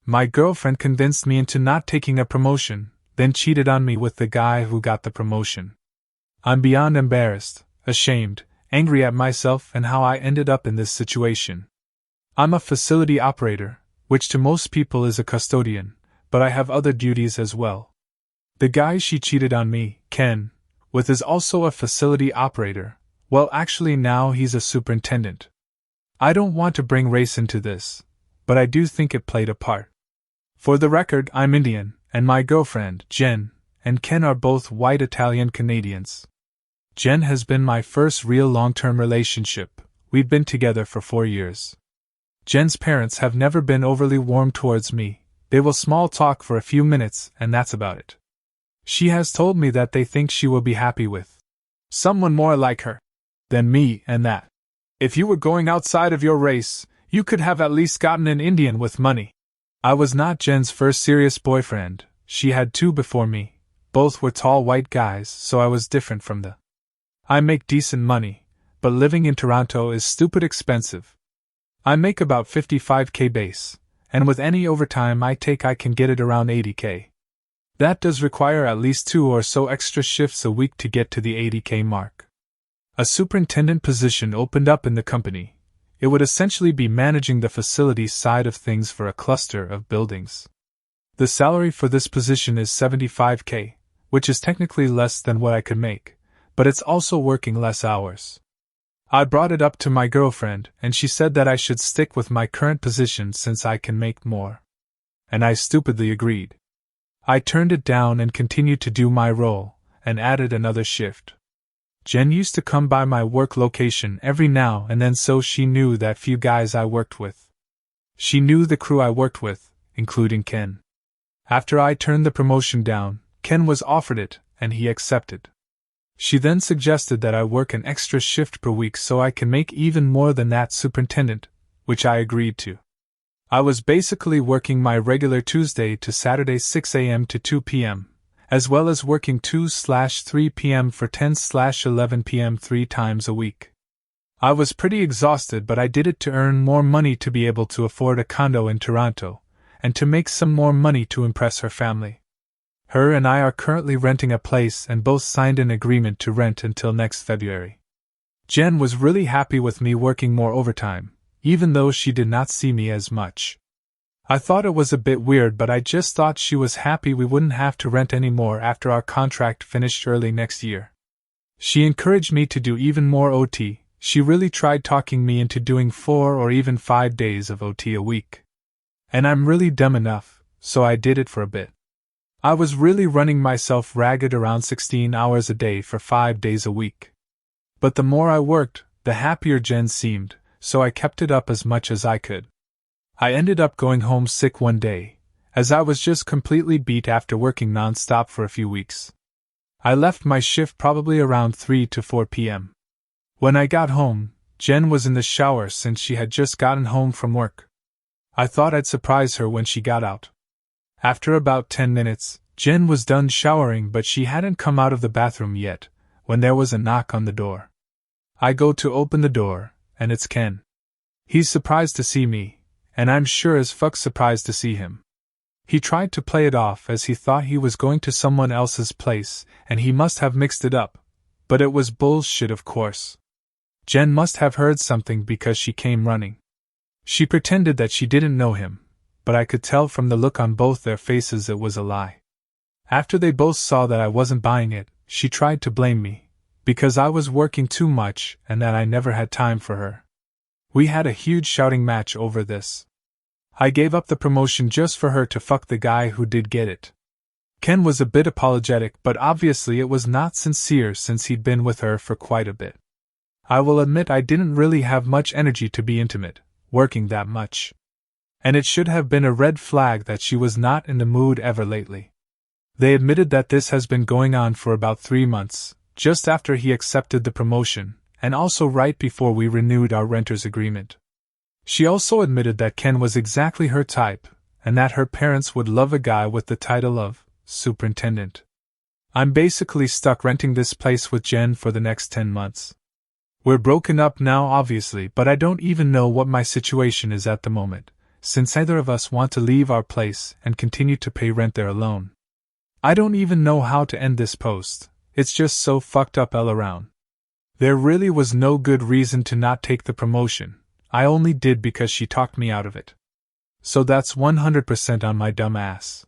My girlfriend convinced me into not taking a promotion, then cheated on me with the guy who got the promotion. I'm beyond embarrassed, ashamed, angry at myself and how I ended up in this situation. I'm a facility operator, which to most people is a custodian, but I have other duties as well. The guy she cheated on me, Ken, with is also a facility operator. Well, actually now he's a superintendent. I don't want to bring race into this, but I do think it played a part. For the record, I'm Indian, and my girlfriend, Jen, and Ken are both white Italian Canadians. Jen has been my first real long-term relationship. We've been together for 4 years. Jen's parents have never been overly warm towards me. They will small talk for a few minutes, and that's about it. She has told me that they think she will be happy with someone more like her than me, and that if you were going outside of your race, you could have at least gotten an Indian with money. I was not Jen's first serious boyfriend. She had 2 before me. Both were tall white guys, so I was different from them. I make decent money, but living in Toronto is stupid expensive. I make about $55K base, and with any overtime I take I can get it around $80K. That does require at least 2 or so extra shifts a week to get to the $80K mark. A superintendent position opened up in the company. It would essentially be managing the facility side of things for a cluster of buildings. The salary for this position is $75K, which is technically less than what I could make, but it's also working less hours. I brought it up to my girlfriend, and she said that I should stick with my current position since I can make more. And I stupidly agreed. I turned it down and continued to do my role, and added another shift. Jen used to come by my work location every now and then, so she knew that few guys I worked with. She knew the crew I worked with, including Ken. After I turned the promotion down, Ken was offered it, and he accepted. She then suggested that I work an extra shift per week so I can make even more than that superintendent, which I agreed to. I was basically working my regular Tuesday to Saturday 6 a.m. to 2 p.m., as well as working 2/3 p.m. for 10/11 p.m. 3 times a week. I was pretty exhausted, but I did it to earn more money to be able to afford a condo in Toronto, and to make some more money to impress her family. Her and I are currently renting a place and both signed an agreement to rent until next February. Jen was really happy with me working more overtime, even though she did not see me as much. I thought it was a bit weird, but I just thought she was happy we wouldn't have to rent anymore after our contract finished early next year. She encouraged me to do even more OT. She really tried talking me into doing 4 or even 5 days of OT a week. And I'm really dumb enough, so I did it for a bit. I was really running myself ragged around 16 hours a day for 5 days a week. But the more I worked, the happier Jen seemed, so I kept it up as much as I could. I ended up going home sick one day, as I was just completely beat after working non-stop for a few weeks. I left my shift probably around 3 to 4 p.m. When I got home, Jen was in the shower since she had just gotten home from work. I thought I'd surprise her when she got out. After about 10 minutes, Jen was done showering, but she hadn't come out of the bathroom yet, when there was a knock on the door. I go to open the door, and it's Ken. He's surprised to see me, and I'm sure as fuck surprised to see him. He tried to play it off as he thought he was going to someone else's place, and he must have mixed it up, but it was bullshit, of course. Jen must have heard something because she came running. She pretended that she didn't know him, but I could tell from the look on both their faces it was a lie. After they both saw that I wasn't buying it, she tried to blame me, because I was working too much and that I never had time for her. We had a huge shouting match over this. I gave up the promotion just for her to fuck the guy who did get it. Ken was a bit apologetic, but obviously it was not sincere since he'd been with her for quite a bit. I will admit I didn't really have much energy to be intimate, working that much. And it should have been a red flag that she was not in the mood ever lately. They admitted that this has been going on for about 3 months, just after he accepted the promotion, and also right before we renewed our renter's agreement. She also admitted that Ken was exactly her type, and that her parents would love a guy with the title of superintendent. I'm basically stuck renting this place with Jen for the next 10 months. We're broken up now, obviously, but I don't even know what my situation is at the moment, since neither of us want to leave our place and continue to pay rent there alone. I don't even know how to end this post, it's just so fucked up all around. There really was no good reason to not take the promotion, I only did because she talked me out of it. So that's 100% on my dumb ass.